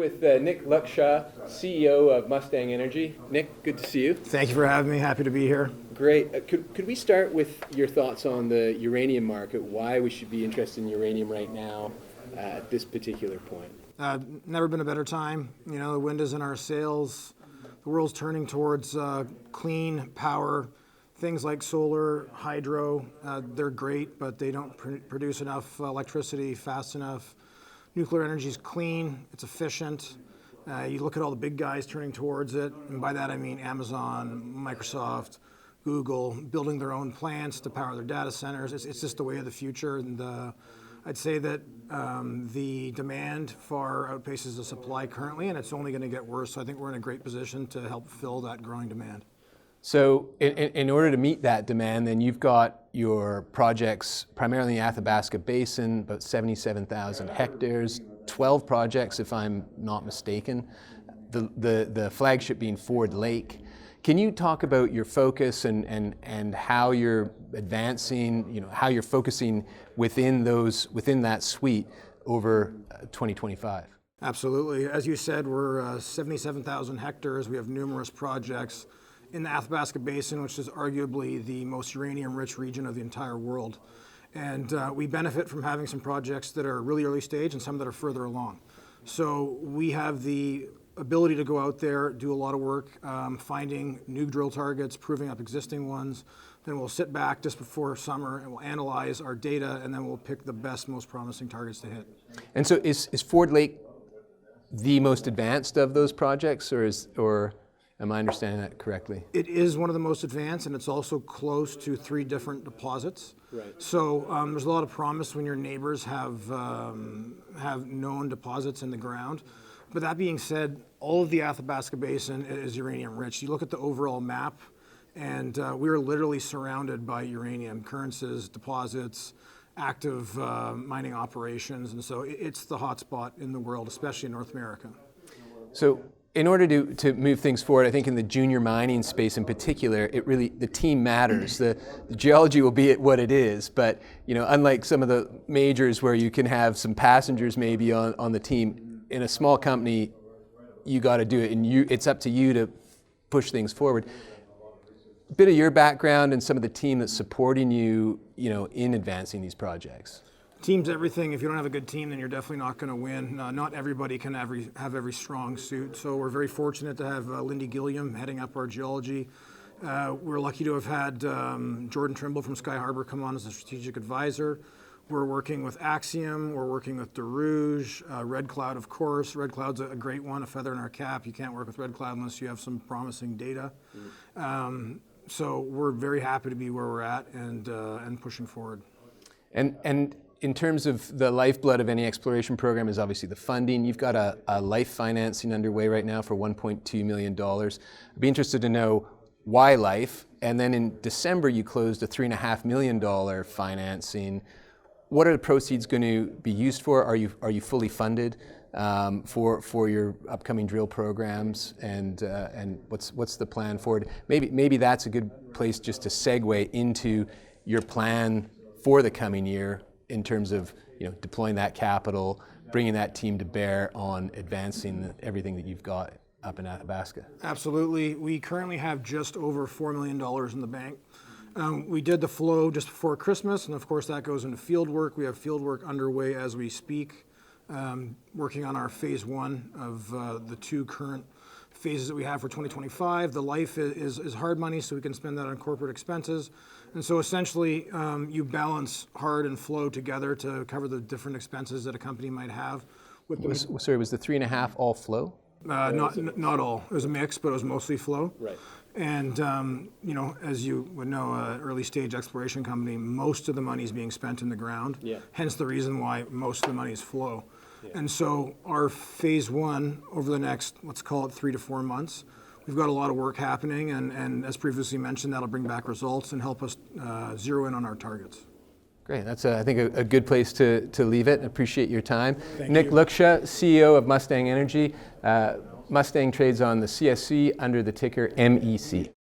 with Nick Luksha, CEO of Mustang Energy. Nick, good to see you. Thank you for having me. Happy to be here. Great. Could we start with your thoughts on the uranium market, why we should be interested in uranium right now at this particular point? Never been a better time. You know, the wind is in our sails. The world's turning towards clean power. Things like solar, hydro, they're great, but they don't produce enough electricity fast enough. Nuclear energy is clean, it's efficient. You look at all the big guys turning towards it, and by that I mean Amazon, Microsoft, Google, building their own plants to power their data centers. It's just the way of the future, and I'd say that the demand far outpaces the supply currently, and it's only going to get worse. So I think we're in a great position to help fill that growing demand. So in order to meet that demand, then you've got your projects primarily in the Athabasca Basin, about 77,000 hectares, 12 projects if I'm not mistaken, the flagship being Ford Lake. Can you talk about your focus and how you're advancing, you know, how you're focusing within that suite over 2025? Absolutely. As you said, we're 77,000 hectares. We have numerous projects in the Athabasca Basin, which is arguably the most uranium-rich region of the entire world. And we benefit from having some projects that are really early stage and some that are further along. So we have the ability to go out there, do a lot of work, finding new drill targets, proving up existing ones. Then we'll sit back just before summer and we'll analyze our data, and then we'll pick the best, most promising targets to hit. And so is Ford Lake the most advanced of those projects, or am I understanding that correctly? It is one of the most advanced, and it's also close to 3 different deposits. Right. So there's a lot of promise when your neighbors have known deposits in the ground. But that being said, all of the Athabasca Basin is uranium rich. You look at the overall map, and we are literally surrounded by uranium occurrences, deposits, active mining operations, and so it's the hot spot in the world, especially in North America. So in order to move things forward, I think in the junior mining space in particular, the team matters. The geology will be what it is, but you know, unlike some of the majors where you can have some passengers maybe on the team, in a small company, you got to do it, and it's up to you to push things forward. A bit of your background and some of the team that's supporting you, you know, in advancing these projects. Team's everything. If you don't have a good team, then you're definitely not going to win. Not everybody can have every strong suit. So we're very fortunate to have Lindy Gilliam heading up our geology. We're lucky to have had Jordan Trimble from Sky Harbor come on as a strategic advisor. We're working with Axiom, we're working with DeRouge, Red Cloud, of course. Red Cloud's a great one, a feather in our cap. You can't work with Red Cloud unless you have some promising data. So we're very happy to be where we're at and pushing forward. And in terms of the lifeblood of any exploration program is obviously the funding. You've got a life financing underway right now for $1.2 million. I'd be interested to know why life, and then in December you closed a $3.5 million financing. What are the proceeds going to be used for? Are you fully funded for your upcoming drill programs, and what's the plan forward? Maybe that's a good place just to segue into your plan for the coming year in terms of, you know, deploying that capital, bringing that team to bear on advancing everything that you've got up in Athabasca. Absolutely. We currently have just over $4 million in the bank. We did the flow just before Christmas, and of course that goes into field work. We have field work underway as we speak, working on our phase 1 of the 2 current phases that we have for 2025. The life is hard money, so we can spend that on corporate expenses. And so essentially, you balance hard and flow together to cover the different expenses that a company might have. Was the 3.5 all flow? Not all. It was a mix, but it was mostly flow. Right. And you know, as you would know, an early stage exploration company, most of the money is being spent in the ground. Yeah. Hence the reason why most of the money is flow. Yeah. And so our phase 1 over the next, let's call it 3 to 4 months, we've got a lot of work happening, and as previously mentioned, that'll bring back results and help us zero in on our targets. Great. That's, I think, a good place to leave it. Appreciate your time. Thank Nick you. Luksha, CEO of Mustang Energy. Mustang trades on the CSC under the ticker MEC.